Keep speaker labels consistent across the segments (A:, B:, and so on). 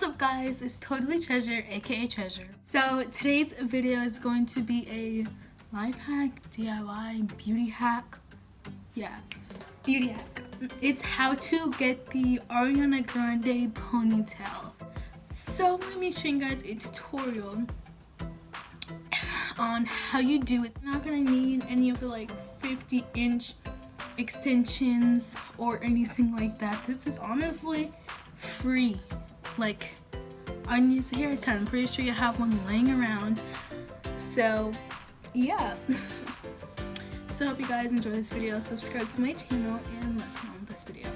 A: What's up guys, it's Totally Treasure, aka Treasure. So today's video is going to be a life hack, DIY, beauty hack. Yeah, beauty hack. It's how to get the Ariana Grande ponytail. So I'm going to be showing you guys a tutorial on how you do it. It's not going to need any of the like 50-inch extensions or anything like that. This is honestly free. Like, I need a hair tie. I'm pretty sure you have one laying around. So yeah. So I hope you guys enjoy this video. Subscribe to my channel and let's get on with this video.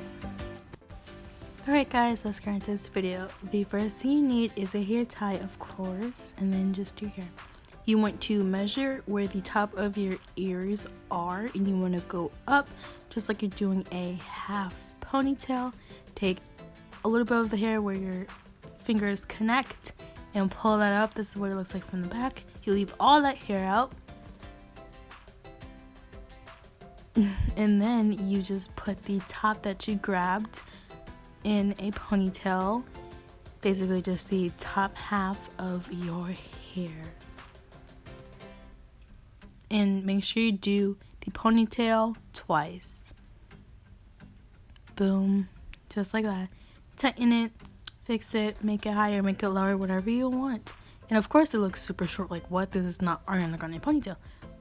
B: Alright guys, let's get into this video. The first thing you need is a hair tie, of course, and then just your hair. You want to measure where the top of your ears are, and you want to go up just like you're doing a half ponytail. Take a little bit of the hair where your fingers connect and pull that up. This is what it looks like from the back. You leave all that hair out. And then you just put the top that you grabbed in a ponytail, basically just the top half of your hair. And make sure you do the ponytail twice. Boom, just like that. Tighten it, fix it, make it higher, make it lower, whatever you want. And of course it looks super short, like what? This is not Ariana Grande ponytail.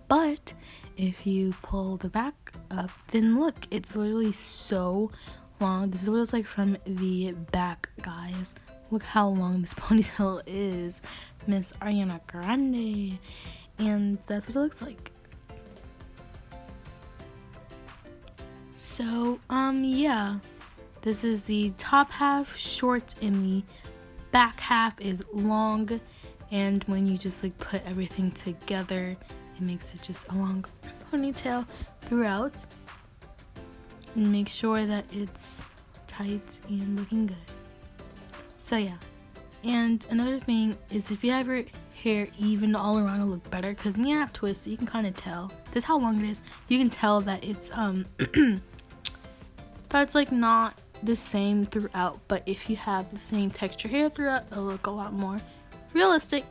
B: But if you pull the back up, then look, it's literally so long. This is what it's like from the back, guys. Look how long this ponytail is, Miss Ariana Grande. And that's what it looks like. So yeah, this is the top half short and the back half is long, and when you just like put everything together, it makes it just a long ponytail throughout. And make sure that it's tight and looking good. So yeah, and another thing is if you have your hair even all around, it'll look better, because me, I have twists, so you can kind of tell. This is how long it is. You can tell that it's that's like not the same throughout, but if you have the same texture hair throughout, it'll look a lot more realistic.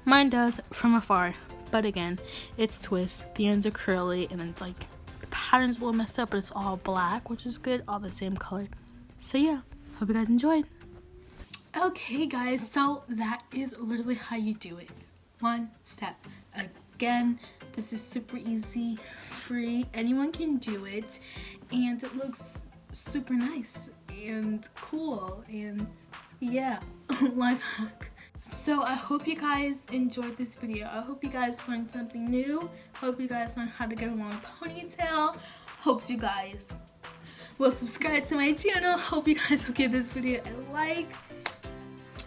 B: Mine does from afar, but again, it's twists. The ends are curly, and then like the pattern's a little messed up, but it's all black, which is good, all the same color. So yeah, hope you guys enjoyed.
A: Okay guys, so that is literally how you do it. One step. Again, this is super easy, free, anyone can do it, and it looks super nice and cool, and yeah, life hack. So I hope you guys enjoyed this video. I hope you guys learned something new. Hope you guys learned how to get a long ponytail. Hope you guys will subscribe to my channel. Hope you guys will give this video a like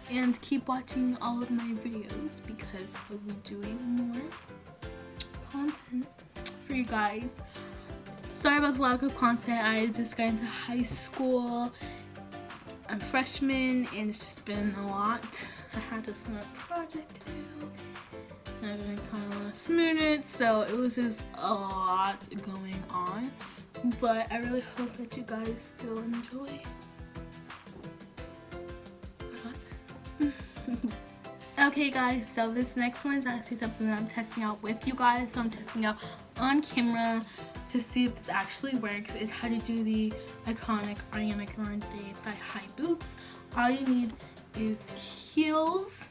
A: and keep watching all of my videos, because I'll be doing more content for you guys. Sorry about the lack of content. I just got into high school. I'm a freshman and it's just been a lot. I had to submit a project too. I didn't kind of submit it, so it was just a lot going on. But I really hope that you guys still enjoy. Okay guys, so this next one is actually something that I'm testing out with you guys. So I'm testing out on camera to see if this actually works. Is how to do the iconic Ariana Grande thigh-high boots. All you need is heels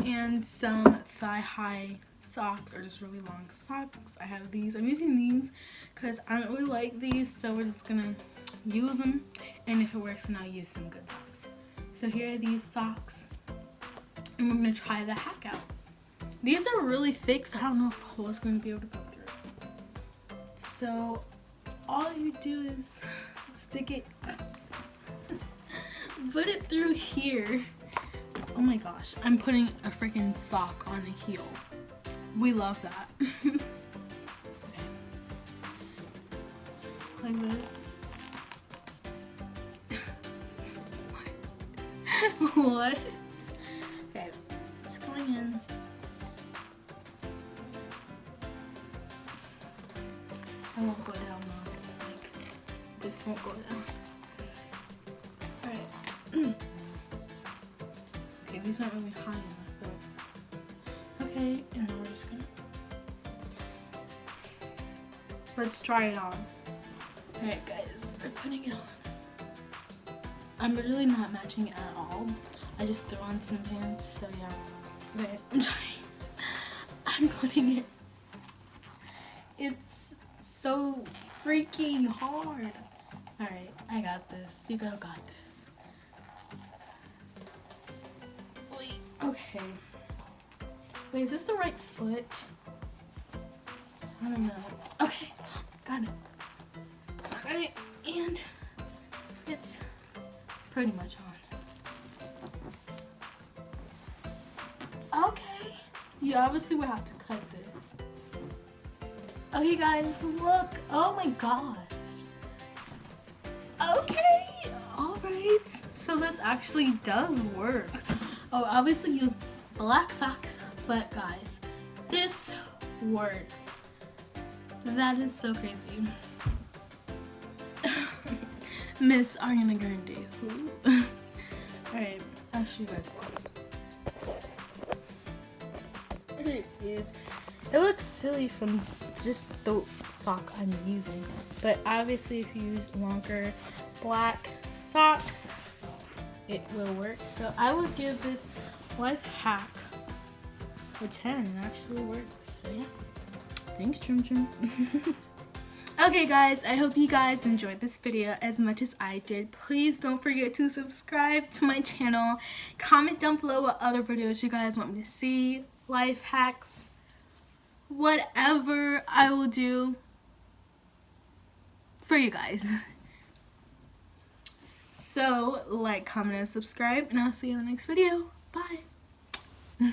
A: and some thigh-high socks, or just really long socks. I have these. I'm using these because I don't really like these, so we're just gonna use them, and if it works, then I'll use some good socks. So here are these socks, and we're gonna try the hack out. These are really thick, so I don't know if the hole is gonna be able to go through. So all you do is stick it, put it through here. Oh my gosh, I'm putting a freaking sock on a heel. We love that. Okay. Like this. What? Okay, it's going in. I won't go down though. Like, this won't go down. Alright. these aren't really high enough, but okay, and now we're just gonna, let's try it on. Alright guys, we're putting it on. I'm really not matching it at all. I just threw on some pants, so yeah. Okay, I'm trying. I'm putting it. It's so freaking hard. Alright, I got this. You got this. Wait, okay. Wait, is this the right foot? I don't know. Okay, got it. Alright, and it's pretty much on. Okay. You obviously will have to cut this. Okay guys, look. Oh my gosh. Okay. Alright. So this actually does work. Oh, obviously use black socks, but guys, this works. That is so crazy. Miss Ariana Grande. Alright, I'll show you guys up close. It is. It looks silly from just the sock I'm using, but obviously if you use longer black socks, it will work. So I would give this life hack a 10. It actually works. So yeah. Thanks, Trum Trum. Okay guys, I hope you guys enjoyed this video as much as I did. Please don't forget to subscribe to my channel. Comment down below what other videos you guys want me to see. Life hacks. Whatever I will do for you guys. So, like, comment, and subscribe, and I'll see you in the next video. Bye.